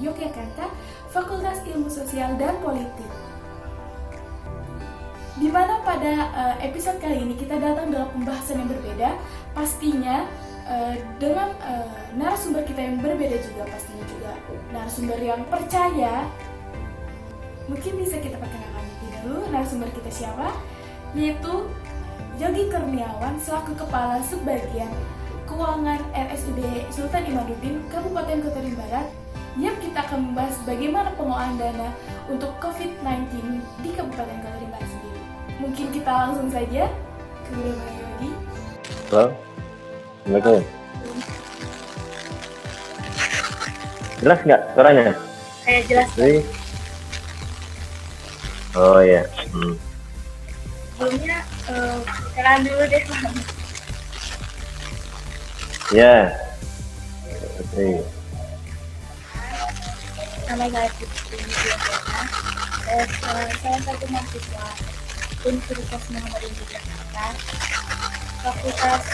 Yogyakarta, Fakultas Ilmu Sosial dan Politik. Di mana pada episode kali ini kita datang dalam pembahasan yang berbeda, pastinya dengan narasumber kita yang berbeda juga, pastinya juga narasumber yang percaya. Mungkin bisa kita perkenalkan dulu narasumber kita siapa, yaitu Yogi Kurniawan selaku Kepala Subbagian Keuangan RSUD Sultan Imaduddin Kabupaten Kota Barat, yang kita akan membahas bagaimana pengelolaan dana untuk COVID-19 di Kabupaten Kota Barat sendiri. Mungkin kita langsung saja ke Bang Yogi. Halo, Assalamualaikum. Jelas nggak suaranya? Kayak jelas. Oh ya. Sebelumnya kenalan dulu deh. Ya. Oke. Nama saya Putri Diana. Saya satu mahasiswa Universitas Muhammadiyah Yogyakarta, Fakultas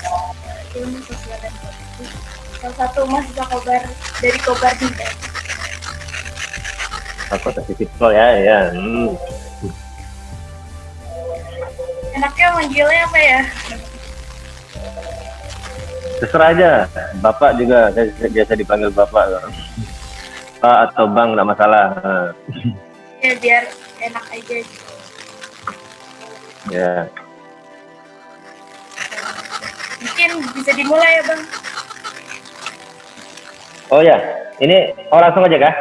Ilmu Sosial dan Politik. Salah satu mahasiswa Kobar dari Kobar juga. Fakultas Sipil ya. Enaknya manggilnya apa ya? Terserah aja. Bapak juga, saya biasa dipanggil Bapak. Pak atau Bang, nggak masalah. Ya biar enak aja gitu. Ya. Mungkin bisa dimulai ya Bang. Oh ya, ini langsung aja kah?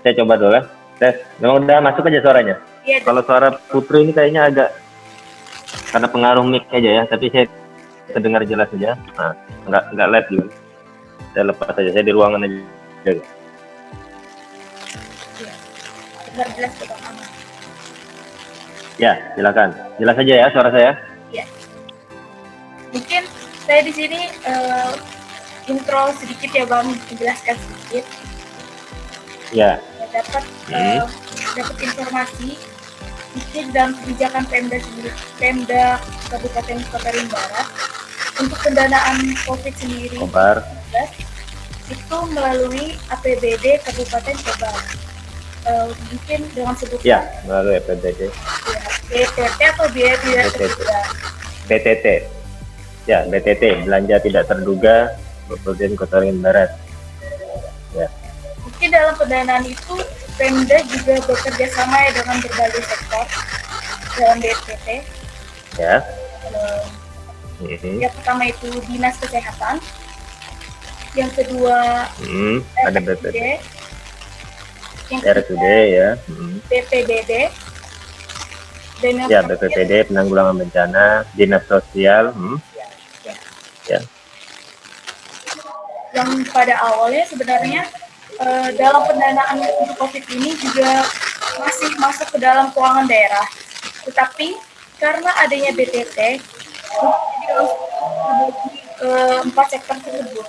Saya coba dulu ya. Tes, memang udah masuk aja suaranya. Iya. Kalau suara Putri ini kayaknya agak karena pengaruh mic aja ya, tapi saya terdengar jelas aja. Nah, nggak live juga. Saya lepas aja, saya di ruangan aja. Iya. Dengar jelas ya Bang. Ya, silakan. Jelas aja ya suara saya. Iya. Mungkin saya di sini intro sedikit ya Bang, menjelaskan sedikit. Ya. Dapat informasi mungkin dalam kebijakan Pemda Kabupaten Kota Barat untuk pendanaan COVID sendiri Kobar itu melalui APBD Kabupaten Kobar. Mungkin dengan sebutan ya, melalui APBD. Ya, BTT atau biaya tidak terduga. BTT. Ya, BTT, belanja tidak terduga Kabupaten Kota Barat. Ya. Mungkin dalam pendanaan itu Pemda juga bekerja sama ya dengan berbagai sektor dalam BTT. Ya. Yang pertama itu Dinas Kesehatan, yang kedua ada BTT, yang RSUD ya. BPBD, dan yang ya BPBD penanggulangan bencana, Dinas Sosial. Ya. Yang pada awalnya sebenarnya dalam pendanaan untuk COVID ini juga masih masuk ke dalam keuangan daerah. Tetapi karena adanya BTT, jadi harus dibagi ke 4 sektor tersebut.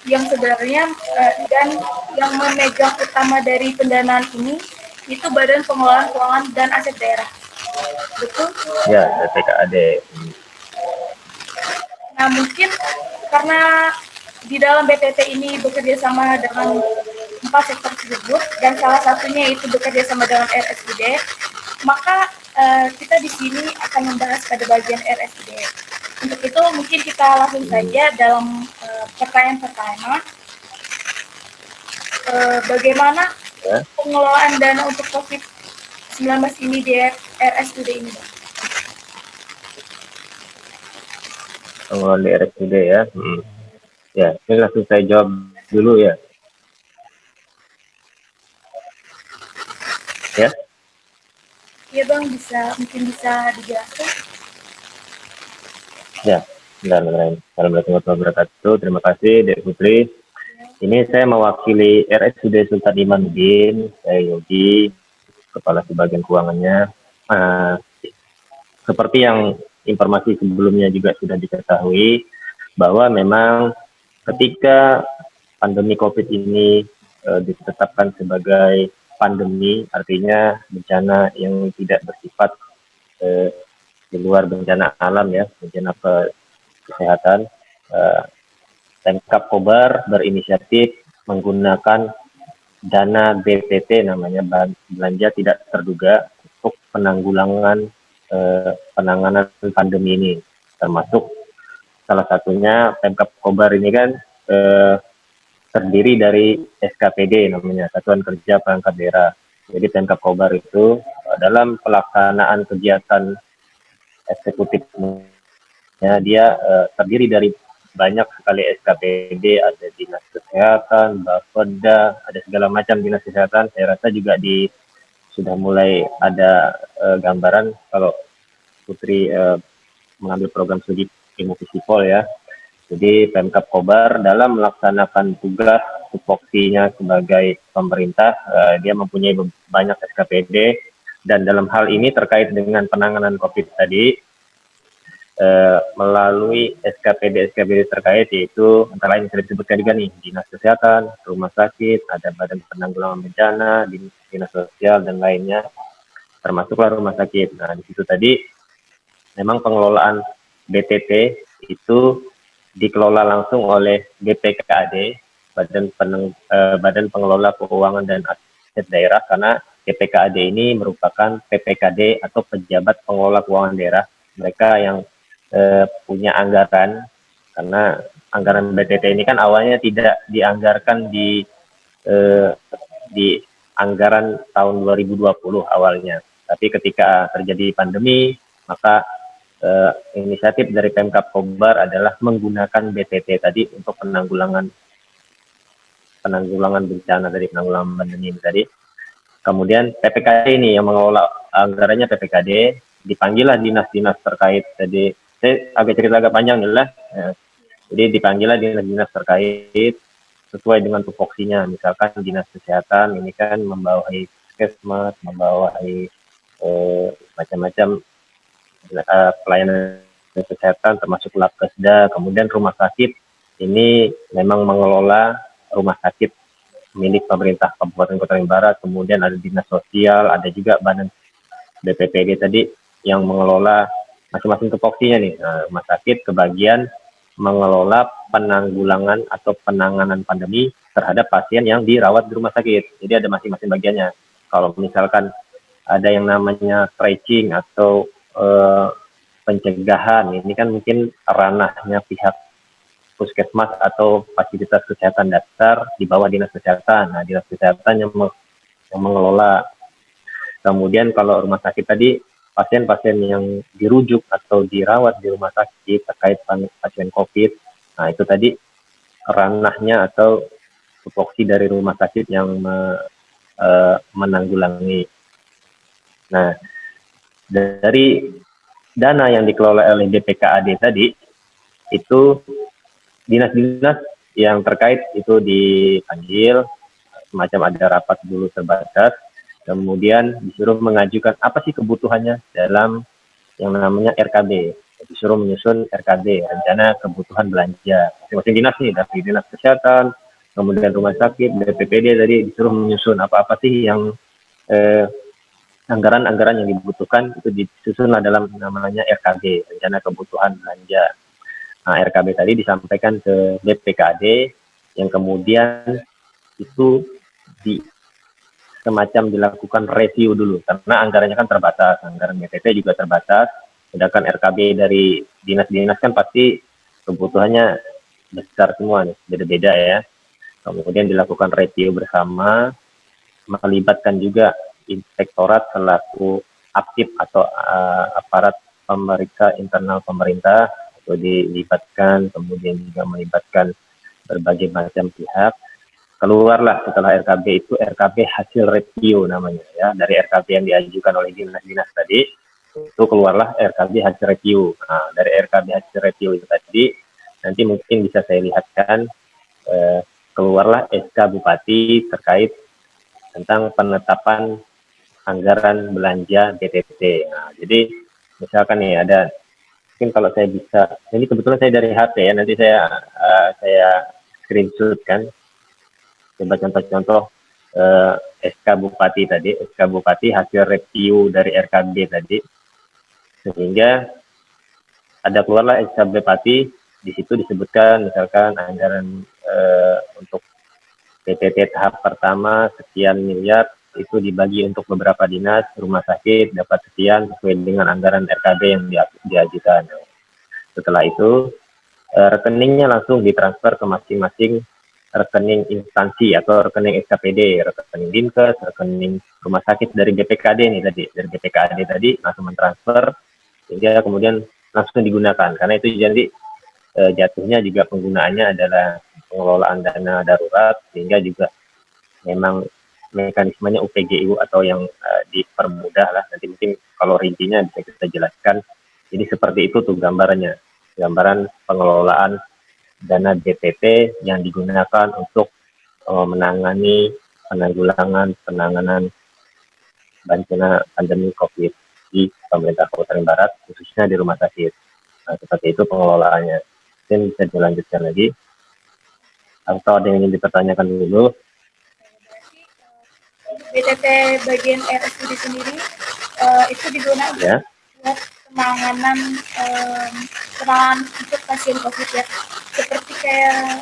Yang sebenarnya dan yang memegang utama dari pendanaan ini itu Badan Pengelolaan Keuangan dan Aset Daerah. Betul? Ya, BPKAD. Nah, mungkin karena di dalam BTT ini bekerja sama dengan 4 sektor tersebut dan salah satunya itu bekerja sama dengan RSUD, maka kita di sini akan membahas pada bagian RSUD. Untuk itu mungkin kita langsung saja dalam pertanyaan pertama, bagaimana pengelolaan dana untuk COVID-19 ini di RSUD ini, Bang? Pengelolaan di RSUD ya. Ya, ini langsung saya jawab dulu ya. Ya. Iya Bang, mungkin bisa dijelaskan. Ya, Assalamualaikum warahmatullahi wabarakatuh. Terima kasih, Dek Putri. Ini saya mewakili RSUD Sultan Imaduddin, saya Yogi, Kepala Subbagian Keuangannya. Seperti yang informasi sebelumnya juga sudah diketahui, bahwa memang ketika pandemi COVID ini ditetapkan sebagai pandemi, artinya bencana yang tidak bersifat di luar bencana alam ya, bencana kesehatan. Pemkab Kobar berinisiatif menggunakan dana BTT namanya, belanja tidak terduga, untuk penanganan pandemi ini, termasuk salah satunya Pemkab Kobar ini kan terdiri dari SKPD namanya, Satuan Kerja Perangkat Daerah. Jadi Pemkab Kobar itu dalam pelaksanaan kegiatan eksekutifnya dia terdiri dari banyak sekali SKPD, ada dinas kesehatan, Bapeda, ada segala macam dinas kesehatan. Saya rasa juga sudah mulai ada gambaran kalau Putri mengambil program studi ilmu fisipol ya. Jadi Pemkab Kobar dalam melaksanakan tugas tupoksinya sebagai pemerintah, dia mempunyai banyak SKPD, dan dalam hal ini terkait dengan penanganan COVID tadi, melalui SKPD terkait, yaitu antara lain yang sudah disebutkan juga nih, dinas kesehatan, rumah sakit, ada badan penanggulangan bencana, dinas sosial dan lainnya, termasuklah rumah sakit. Nah, di situ tadi memang pengelolaan BTT itu dikelola langsung oleh BPKAD, Badan Pengelola Keuangan dan Aset Daerah, karena BPKAD ini merupakan PPKD atau pejabat pengelola keuangan daerah. Mereka yang punya anggaran, karena anggaran BTT ini kan awalnya tidak dianggarkan di anggaran tahun 2020 awalnya, tapi ketika terjadi pandemi, maka inisiatif dari Pemkab Kobar adalah menggunakan BTT tadi untuk penanggulangan bencana dari penanggulangan pandemi tadi. Kemudian PPKD ini yang mengelola anggarannya, PPKD, dipanggillah dinas-dinas terkait. Jadi saya agak cerita agak panjang lah. Jadi dipanggillah dinas-dinas terkait sesuai dengan tupoksinya. Misalkan dinas kesehatan ini kan membawahi puskesmas, membawahi macam-macam pelayanan kesehatan termasuk Labkesda. Kemudian rumah sakit ini memang mengelola rumah sakit milik pemerintah Kabupaten Kota Barat. Kemudian ada dinas sosial, ada juga badan BPPD tadi yang mengelola masing-masing tupoksinya nih. Rumah sakit kebagian mengelola penanggulangan atau penanganan pandemi terhadap pasien yang dirawat di rumah sakit. Jadi ada masing-masing bagiannya. Kalau misalkan ada yang namanya tracing atau pencegahan, ini kan mungkin ranahnya pihak puskesmas atau fasilitas kesehatan dasar di bawah dinas kesehatan. Nah, dinas kesehatan yang mengelola. Kemudian kalau rumah sakit tadi, pasien-pasien yang dirujuk atau dirawat di rumah sakit terkait pasien COVID, nah itu tadi ranahnya atau tupoksi dari rumah sakit yang menanggulangi. Nah, dari dana yang dikelola oleh BPKAD tadi, itu dinas-dinas yang terkait itu dipanggil, semacam ada rapat dulu terbatas, kemudian disuruh mengajukan apa sih kebutuhannya dalam yang namanya RKB. Disuruh menyusun RKB, rencana kebutuhan belanja. Masing-masing dinas nih, dari dinas kesehatan, kemudian rumah sakit, BPPD tadi disuruh menyusun apa-apa sih yang anggaran-anggaran yang dibutuhkan, itu disusunlah dalam namanya RKB, rencana kebutuhan belanja. Nah, RKB tadi disampaikan ke BPKD, yang kemudian itu semacam dilakukan review dulu, karena anggarannya kan terbatas, anggaran BTT juga terbatas, sedangkan RKB dari dinas-dinas kan pasti kebutuhannya besar semua nih, beda-beda ya. Kemudian dilakukan review bersama, melibatkan juga inspektorat selaku aktif atau aparat pemeriksa internal pemerintah, itu dilibatkan, kemudian juga melibatkan berbagai macam pihak. Keluarlah setelah RKB itu RKB hasil review namanya ya, dari RKB yang diajukan oleh dinas-dinas tadi, itu keluarlah RKB hasil review. Nah, dari RKB hasil review itu tadi nanti mungkin bisa saya lihatkan, keluarlah SK Bupati terkait tentang penetapan anggaran belanja BTT. Nah, jadi misalkan nih ada, mungkin kalau saya bisa, ini kebetulan saya dari HP ya, nanti saya screenshot kan, coba contoh-contoh SK Bupati tadi, SK Bupati hasil review dari RKB tadi, sehingga ada keluarlah SK Bupati, di situ disebutkan misalkan anggaran untuk PPT tahap pertama sekian miliar itu dibagi untuk beberapa dinas, rumah sakit dapat sekian sesuai dengan anggaran RKB yang diajukan. Setelah itu rekeningnya langsung ditransfer ke masing-masing rekening instansi atau rekening SKPD, rekening Dinkes, rekening rumah sakit dari BPKD nih tadi, dari BPKD tadi langsung mentransfer sehingga kemudian langsung digunakan karena itu jadi jatuhnya juga penggunaannya adalah pengelolaan dana darurat sehingga juga memang mekanismenya UPGU atau yang dipermudah lah nanti mungkin kalau rincinya bisa kita jelaskan. Jadi seperti itu tuh gambaran pengelolaan dana BPT yang digunakan untuk menangani penanganan bencana pandemi COVID di pemerintah Kabupaten Barat, khususnya di rumah sakit. Nah, seperti itu pengelolaannya. Mungkin bisa dilanjutkan lagi. Atau ada yang ingin dipertanyakan dulu? BTT bagian RSUD sendiri itu digunakan buat penanganan untuk pasien COVID ya. Seperti kayak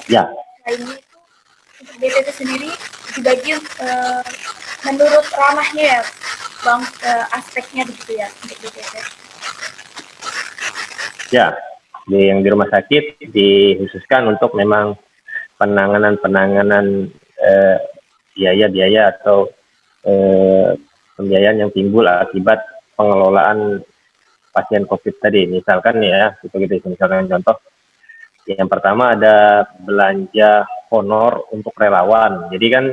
lainnya itu untuk BTT sendiri dibagi menurut ranahnya ya, Bang, aspeknya begitu ya untuk BTT. Ya, yang di rumah sakit dikhususkan untuk memang penanganan biaya-biaya atau pembiayaan yang timbul akibat pengelolaan pasien COVID tadi. Misalkan ya, misalkan contoh, yang pertama ada belanja honor untuk relawan. Jadi kan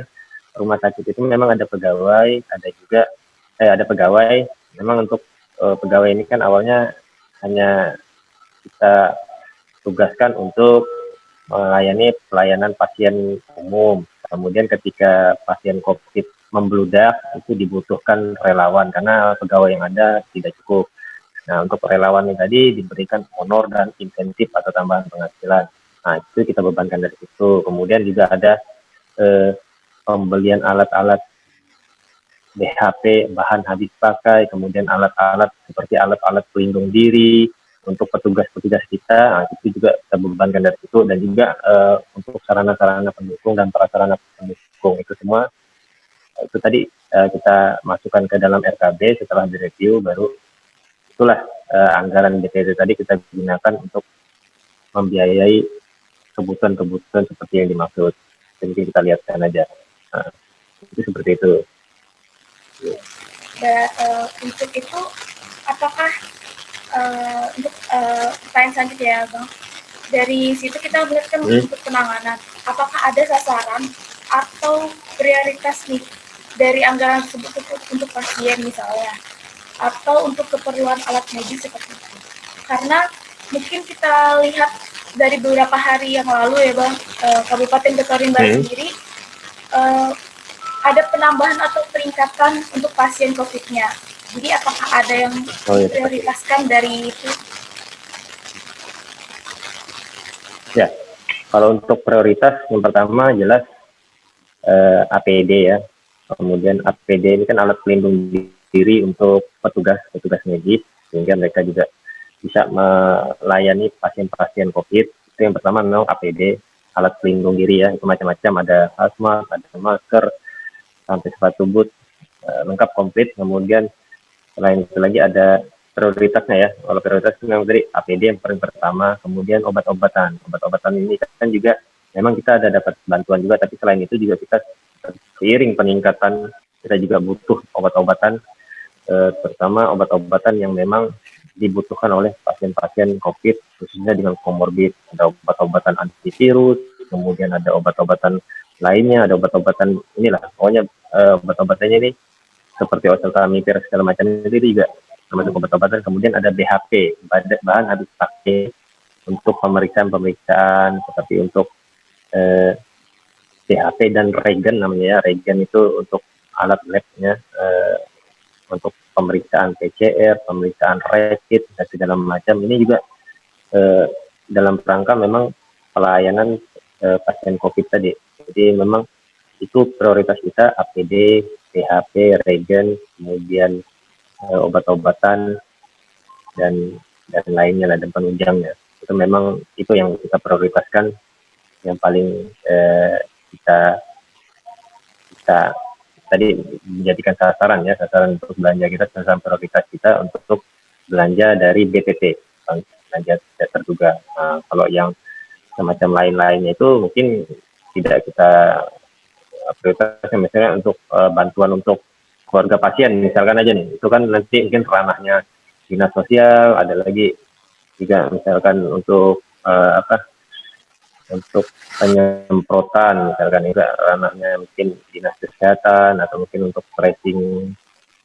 rumah sakit itu memang ada pegawai, ada pegawai. Memang untuk pegawai ini kan awalnya hanya kita tugaskan untuk melayani pelayanan pasien umum. Kemudian ketika pasien COVID membludak itu dibutuhkan relawan karena pegawai yang ada tidak cukup. Nah, untuk relawan ini tadi diberikan honor dan insentif atau tambahan penghasilan. Nah, itu kita bebankan dari situ. Kemudian juga ada pembelian alat-alat BHP, bahan habis pakai, kemudian alat-alat seperti alat-alat pelindung diri untuk petugas-petugas kita, nah, itu juga kita bebankan dari situ, dan juga untuk sarana-sarana pendukung dan prasarana pendukung itu semua itu tadi kita masukkan ke dalam RKB. Setelah direview baru itulah anggaran BPT tadi kita gunakan untuk membiayai kebutuhan-kebutuhan seperti yang dimaksud. Jadi kita lihatkan aja. Nah, itu seperti itu. Untuk itu apakah untuk pertanyaan selanjutnya ya Bang, dari situ kita melihat kan untuk penanganan, apakah ada sasaran atau prioritas nih dari anggaran tersebut untuk pasien misalnya, atau untuk keperluan alat medis seperti itu? Karena mungkin kita lihat dari beberapa hari yang lalu ya Bang, Kabupaten Betaring Barat sendiri ada penambahan atau peningkatan untuk pasien COVID-nya. Jadi apakah ada yang diprioritaskan dari itu? Ya, kalau untuk prioritas yang pertama jelas APD ya. Kemudian APD ini kan alat pelindung diri untuk petugas medis sehingga mereka juga bisa melayani pasien-pasien COVID. Itu yang pertama memang APD, alat pelindung diri ya. Itu macam-macam, ada hazmat, ada masker, sampai sepatu boot, lengkap komplit. Kemudian selain itu lagi ada prioritasnya ya. Kalau prioritas itu memang dari APD yang paling pertama, kemudian obat-obatan. Obat-obatan ini kan juga memang kita ada dapat bantuan juga, tapi selain itu juga kita seiring peningkatan kita juga butuh obat-obatan, terutama obat-obatan yang memang dibutuhkan oleh pasien-pasien COVID khususnya dengan komorbid. Ada obat-obatan antivirus, kemudian ada obat-obatan lainnya, ada obat-obatan inilah pokoknya obat-obatannya ini seperti oseltamivir segala macam itu juga termasuk obat-obatan. Kemudian ada BHP, bahan habis pakai untuk pemeriksaan seperti untuk BHP dan regen namanya ya. Regen itu untuk alat labnya untuk pemeriksaan PCR, pemeriksaan rapid dan segala macam. Ini juga dalam rangka memang pelayanan pasien COVID tadi. Jadi memang itu prioritas kita, APD, BHP, regen, kemudian obat-obatan dan lainnya lah, dan penunjangnya. Itu memang itu yang kita prioritaskan, yang paling kita kita tadi menjadikan sasaran untuk belanja kita, sasaran prioritas kita untuk belanja dari BTT, belanja tidak terduga. Kalau yang semacam lain-lainnya itu mungkin tidak kita prioritasnya, misalnya untuk bantuan untuk keluarga pasien misalkan aja nih, itu kan nanti mungkin ranahnya dinas sosial, ada lagi juga misalkan untuk untuk penyemprotan misalkan juga ranahnya mungkin dinas kesehatan, atau mungkin untuk tracing,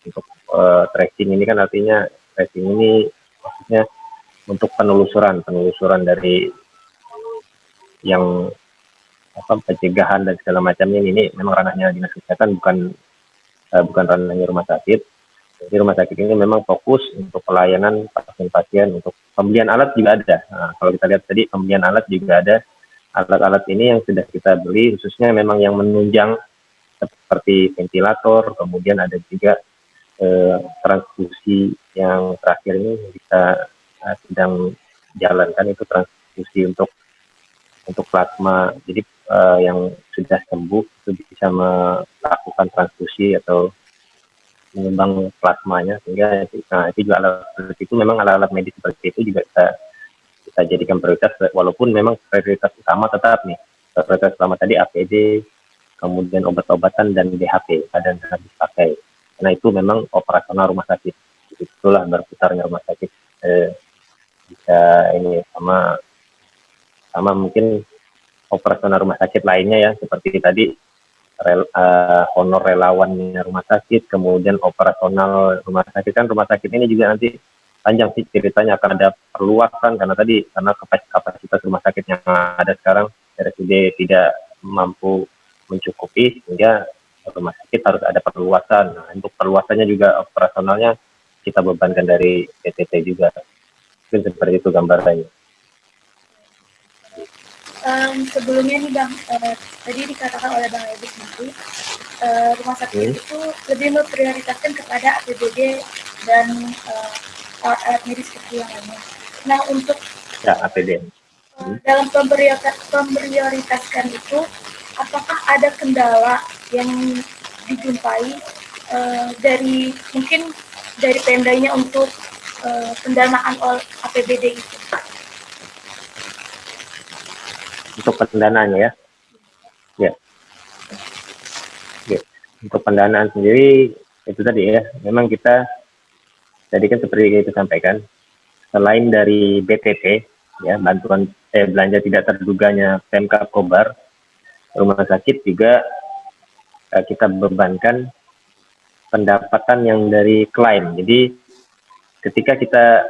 untuk tracing ini kan artinya tracing ini maksudnya untuk penelusuran dari yang pencegahan dan segala macamnya. Ini memang ranahnya dinas kesehatan, bukan ranahnya rumah sakit. Jadi rumah sakit ini memang fokus untuk pelayanan pasien-pasien, untuk pembelian alat juga ada. Nah, kalau kita lihat tadi pembelian alat juga ada. Alat-alat ini yang sudah kita beli khususnya memang yang menunjang seperti ventilator, kemudian ada juga transfusi yang terakhir ini kita sedang jalankan, itu transfusi untuk plasma. Jadi yang sudah sembuh itu bisa melakukan transfusi atau menyumbang plasmanya, sehingga itu juga alat seperti itu, memang alat-alat medis seperti itu juga kita jadikan prioritas, walaupun memang prioritas utama tetap nih, prioritas utama tadi APD, kemudian obat-obatan dan BHP, dan habis pakai, karena itu memang operasional rumah sakit. Itulah berputarnya rumah sakit. Bisa ini sama mungkin operasional rumah sakit lainnya ya, seperti tadi honor relawannya rumah sakit, kemudian operasional rumah sakit. Kan rumah sakit ini juga nanti panjang sih ceritanya, akan ada perluasan karena kapasitas rumah sakit yang ada sekarang RSUD tidak mampu mencukupi, sehingga rumah sakit harus ada perluasan. Nah, untuk perluasannya juga operasionalnya kita bebankan dari PTT juga. Mungkin seperti itu gambarannya. Sebelumnya nih Bang, tadi dikatakan oleh Bang Ebis nanti rumah sakit itu lebih memprioritaskan kepada APBD dan alat medis seperti yang lainnya. Nah, untuk APD dalam memprioritaskan itu, apakah ada kendala yang dijumpai dari mungkin dari Pemdanya untuk pendanaan APBD itu? Untuk pendanaannya ya. Untuk pendanaan sendiri itu tadi ya, memang kita tadi kan seperti itu sampaikan, selain dari BTT ya, bantuan belanja tidak terduganya Pemkab Kobar, rumah sakit juga kita bebankan pendapatan yang dari klaim. Jadi ketika kita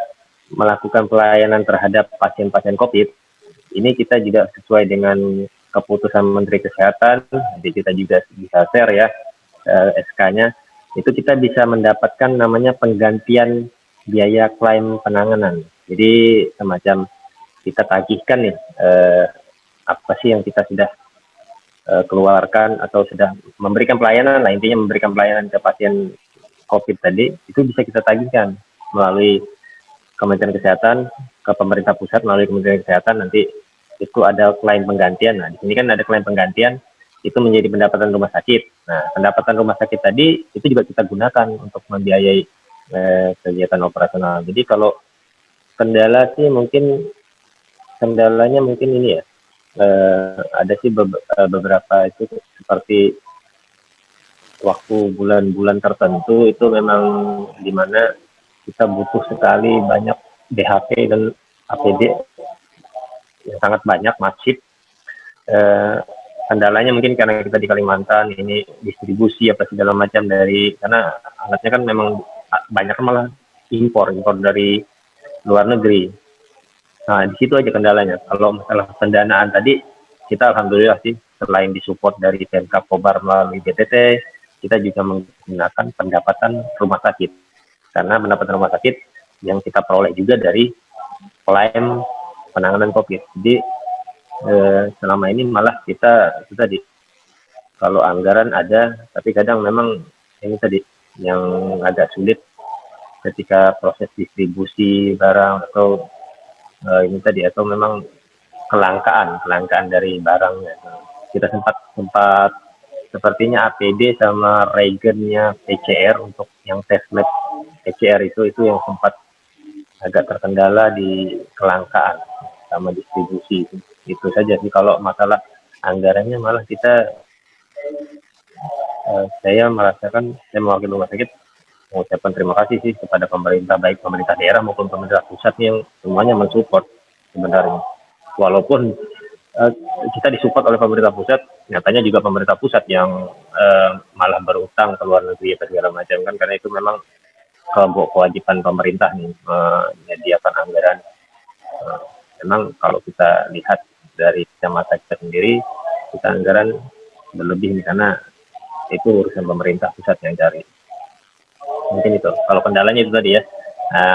melakukan pelayanan terhadap pasien-pasien COVID, ini kita juga sesuai dengan keputusan Menteri Kesehatan, nanti kita juga bisa share ya SK-nya, itu kita bisa mendapatkan namanya penggantian biaya klaim penanganan. Jadi semacam kita tagihkan nih apa sih yang kita sudah keluarkan atau sudah memberikan pelayanan, lah intinya memberikan pelayanan ke pasien COVID tadi, itu bisa kita tagihkan melalui Kementerian Kesehatan ke pemerintah pusat, melalui Kementerian Kesehatan nanti itu ada klaim penggantian. Nah, di sini kan ada klaim penggantian, itu menjadi pendapatan rumah sakit. Nah, pendapatan rumah sakit tadi itu juga kita gunakan untuk membiayai kegiatan operasional. Jadi kalau kendala sih kendalanya mungkin ini ya, ada sih beberapa itu seperti waktu bulan-bulan tertentu itu memang dimana kita butuh sekali banyak BHP dan APD yang sangat banyak, masif. Kendalanya mungkin karena kita di Kalimantan, ini distribusi apa segala macam karena alatnya kan memang banyak malah impor dari luar negeri. Nah, di situ aja kendalanya. Kalau masalah pendanaan tadi, kita alhamdulillah sih, selain disupport dari Pemkab Kobar melalui BTT, kita juga menggunakan pendapatan rumah sakit. Karena pendapatan rumah sakit yang kita peroleh juga dari klaim penanganan COVID. Jadi selama ini malah kita itu tadi, kalau anggaran ada, tapi kadang memang ini tadi yang agak sulit ketika proses distribusi barang atau ini tadi, atau memang kelangkaan dari barangnya. Kita sempat sepertinya APD sama reagennya PCR untuk yang tes lab PCR itu yang sempat agak terkendala di kelangkaan sama distribusi. Itu saja sih. Kalau masalah anggarannya malah saya merasakan, saya mewakili rumah sakit mengucapkan terima kasih sih kepada pemerintah, baik pemerintah daerah maupun pemerintah pusat yang semuanya mensupport sebenarnya. Walaupun uh, kita disupport oleh pemerintah pusat, nyatanya juga pemerintah pusat yang malah berutang ke luar negeri atau segala macam kan, karena itu memang kewajiban pemerintah nih menyediakan anggaran. Memang kalau kita lihat dari kacamata kita sendiri, kita anggaran berlebih karena itu urusan pemerintah pusat yang cari. Mungkin itu. Kalau kendalanya itu tadi ya,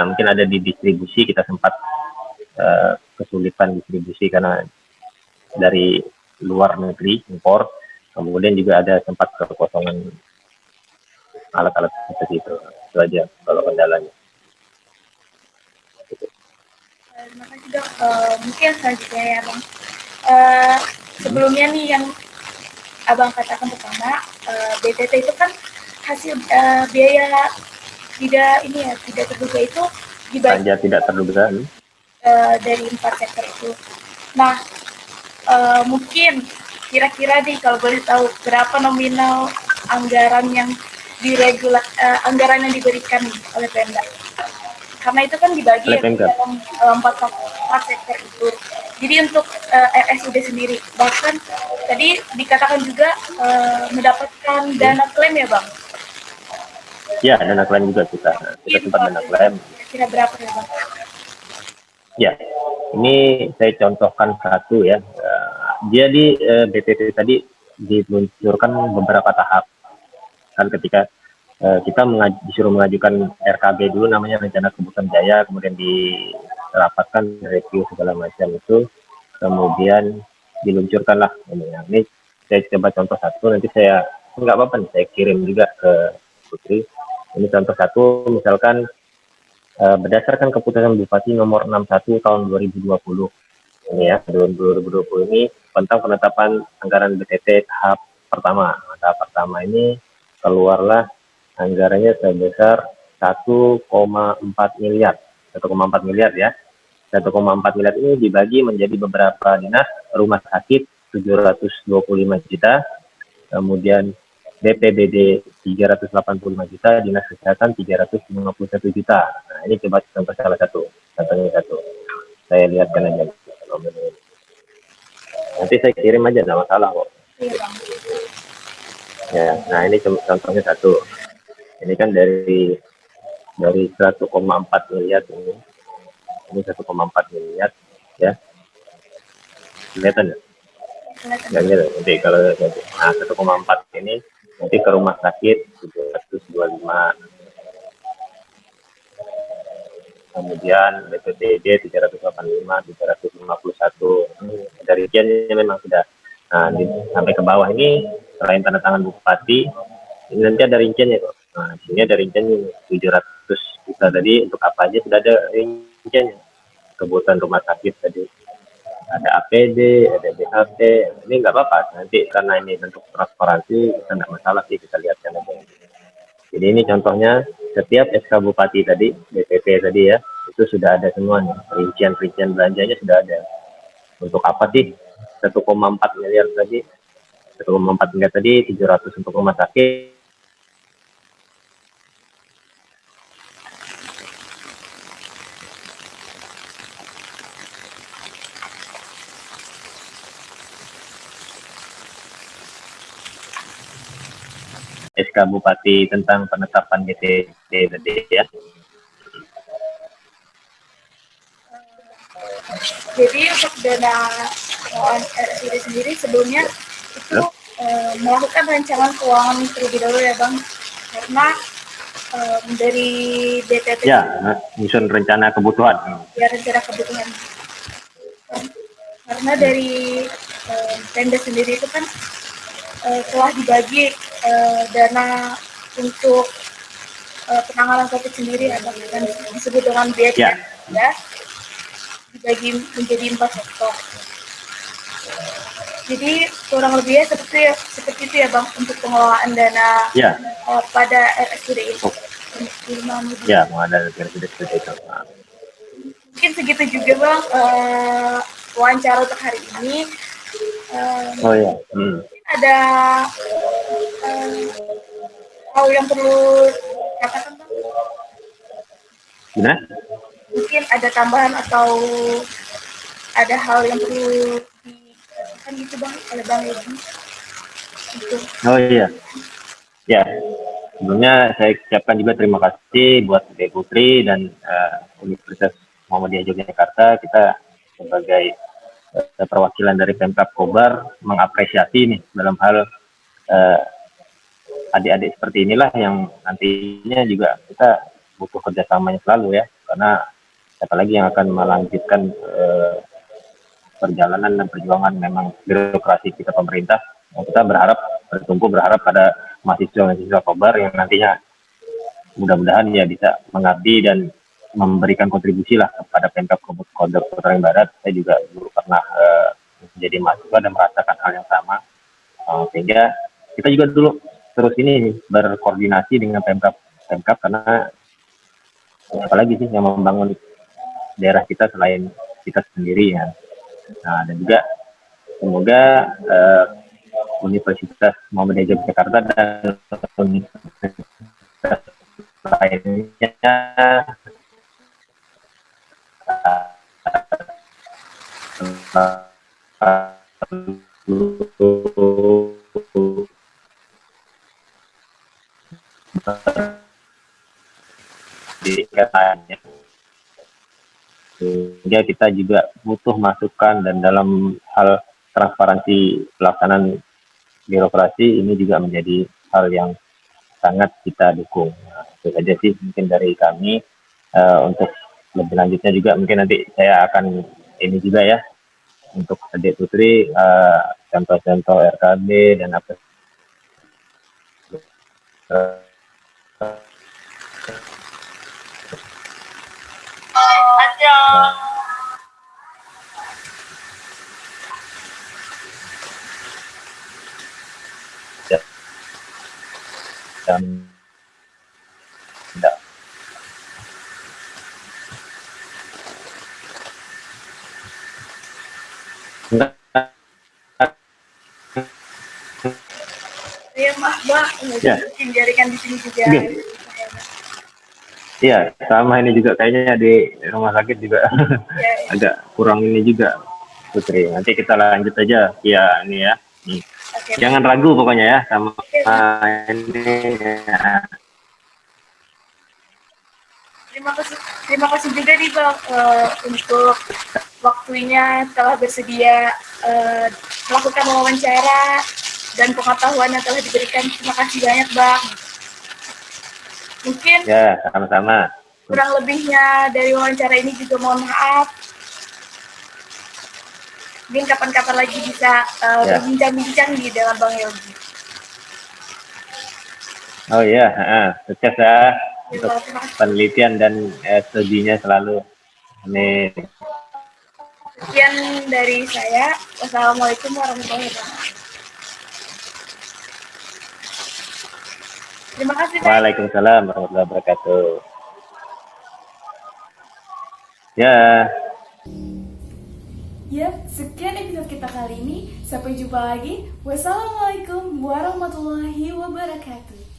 mungkin ada di distribusi, kita sempat kesulitan distribusi karena dari luar negeri impor, kemudian juga ada sempat kekosongan alat-alat seperti itu. Itu aja kalau kendalanya. Terima kasih dok. Mungkin selanjutnya ya bang. Sebelumnya nih yang abang katakan pertama, BTT itu kan hasil biaya tidak terduga itu dibagi tidak terduga dari 4 sektor itu. Nah, mungkin kira-kira nih kalau boleh tahu berapa nominal anggaran yang anggaran yang diberikan oleh Pemda? Karena itu kan dibagi ya, dalam 4 sektor itu. Jadi untuk RSUD sendiri, bahkan tadi dikatakan juga mendapatkan dana klaim ya bang? Ya, dana klaim juga kita sempat dana klaim. Kira berapa ya bang? Ya, ini saya contohkan satu ya. Jadi BPT tadi diluncurkan beberapa tahap. Kan ketika kita disuruh mengajukan RKB dulu, namanya rencana kebutuhan biaya, kemudian dirapatkan review segala macam itu, kemudian diluncurkanlah ini. Ini saya coba contoh satu, nanti saya nggak apa-apa nih, saya kirim juga ke Putri. Ini contoh satu, misalkan berdasarkan keputusan Bupati nomor 61 tahun 2020 ini ya, 2020 ini tentang penetapan anggaran BTT tahap pertama. Tahap pertama ini keluarlah anggarannya sebesar 1,4 miliar. 1,4 miliar ya. 1,4 miliar ini dibagi menjadi beberapa dinas, rumah sakit 725 juta, kemudian BPBD 385 juta, dinas kesehatan 351 juta. Nah, ini coba contoh salah satu. Contohnya satu. Saya lihatkan aja. Nanti saya kirim aja, nggak masalah kok. Ya, nah ini contohnya satu. Ini kan dari 1,4 miliar ini. Ini 1,4 miliar ya. Kelihatan ya? Nggak gitu. Nanti kalau nah 1,4 ini nanti ke rumah sakit 725, kemudian BPBD 385, 351. Dari rinciannya memang sudah sampai ke bawah ini selain tanda tangan Bupati, ini nanti ada rinciannya kok. Nah, sini ada rinciannya 700 juta tadi, untuk apa aja sudah ada rinciannya. Kebutuhan rumah sakit tadi ada APD, ada BHP, ini nggak apa-apa. Nanti karena ini bentuk transparansi, kita nggak masalah sih, kita lihatkan aja. Jadi ini contohnya setiap SK Bupati tadi, BPP tadi ya, itu sudah ada semuanya. Rincian belanjanya sudah ada. Untuk apa sih 1,4 miliar tadi? 1,4 miliar tadi 700 untuk rumah sakit, SK Bupati tentang penetapan BTT tadi ya. Jadi untuk dana RSUD sendiri sebelumnya itu melakukan rancangan keuangan terlebih dahulu ya bang, karena dari BTT ya, nyusun rencana kebutuhan. Ya, rencana kebutuhan. Karena dari Pemda sendiri itu kan telah dibagi dana untuk penanganan COVID sendiri atau yang disebut dengan BED ya, dibagi menjadi 4 sektor. Jadi kurang lebihnya seperti itu ya Bang untuk pengelolaan dana Ya, pada RSUD ini. oh, ya, mau ada kira-kira seperti itu. Mungkin segitu juga Bang wawancara untuk hari ini. Oh ya, Ada hal yang perlu katakan Bang? gimana? Mungkin ada tambahan atau ada hal yang perlu dikatakan gitu Bang oleh Bang Edi? Gitu. Oh iya, ya. Sebelumnya saya ucapkan juga terima kasih buat Dek Putri dan Universitas Muhammadiyah Yogyakarta. Kita sebagai perwakilan dari Pemkab Kobar mengapresiasi nih dalam hal uh, adik-adik seperti inilah yang nantinya juga kita butuh kerjasamanya selalu ya, karena siapa lagi yang akan melanjutkan perjalanan dan perjuangan memang birokrasi kita pemerintah. Kita berharap pada mahasiswa Kobar yang nantinya mudah-mudahan ya bisa mengabdi dan memberikan kontribusi lah kepada Pemkab Kobar Kota Barat. Saya juga dulu pernah menjadi mahasiswa dan merasakan hal yang sama, sehingga kita juga dulu terus ini berkoordinasi dengan Pemkab karena apalagi sih yang membangun daerah kita selain kita sendiri ya. Nah, dan juga semoga Universitas Muhammadiyah Yogyakarta dan universitas lainnya di katanya, sehingga kita juga butuh masukan dan dalam hal transparansi pelaksanaan birokrasi ini juga menjadi hal yang sangat kita dukung. Nah, itu saja sih mungkin dari kami. Untuk lebih lanjutnya juga mungkin nanti saya akan ini juga ya untuk Adik Putri contoh-contoh RKB dan apa dan tidak. Ya maaf Bang, Ya. jarikan di sini juga. Iya, sama ini juga kayaknya di rumah sakit juga agak kurang ini juga, Putri. Nanti kita lanjut aja ya ini ya. Okay, jangan ragu pokoknya ya sama ini ya. Terima kasih juga nih Bang untuk waktunya telah bersedia melakukan wawancara dan pengetahuan yang telah diberikan. Terima kasih banyak Bang. Mungkin ya sama-sama. Kurang lebihnya dari wawancara ini juga mohon maaf. Mungkin kapan-kapan lagi bisa berbincang-bincang di dalam Bang Yogi. Oh iya, sukses ya untuk penelitian dan studinya selalu. Amin. Sekian dari saya. Wassalamualaikum warahmatullahi wabarakatuh. Terima kasih. Waalaikumsalam warahmatullahi wabarakatuh. Ya. Ya, sekian episode kita kali ini. Sampai jumpa lagi. Wassalamualaikum warahmatullahi wabarakatuh.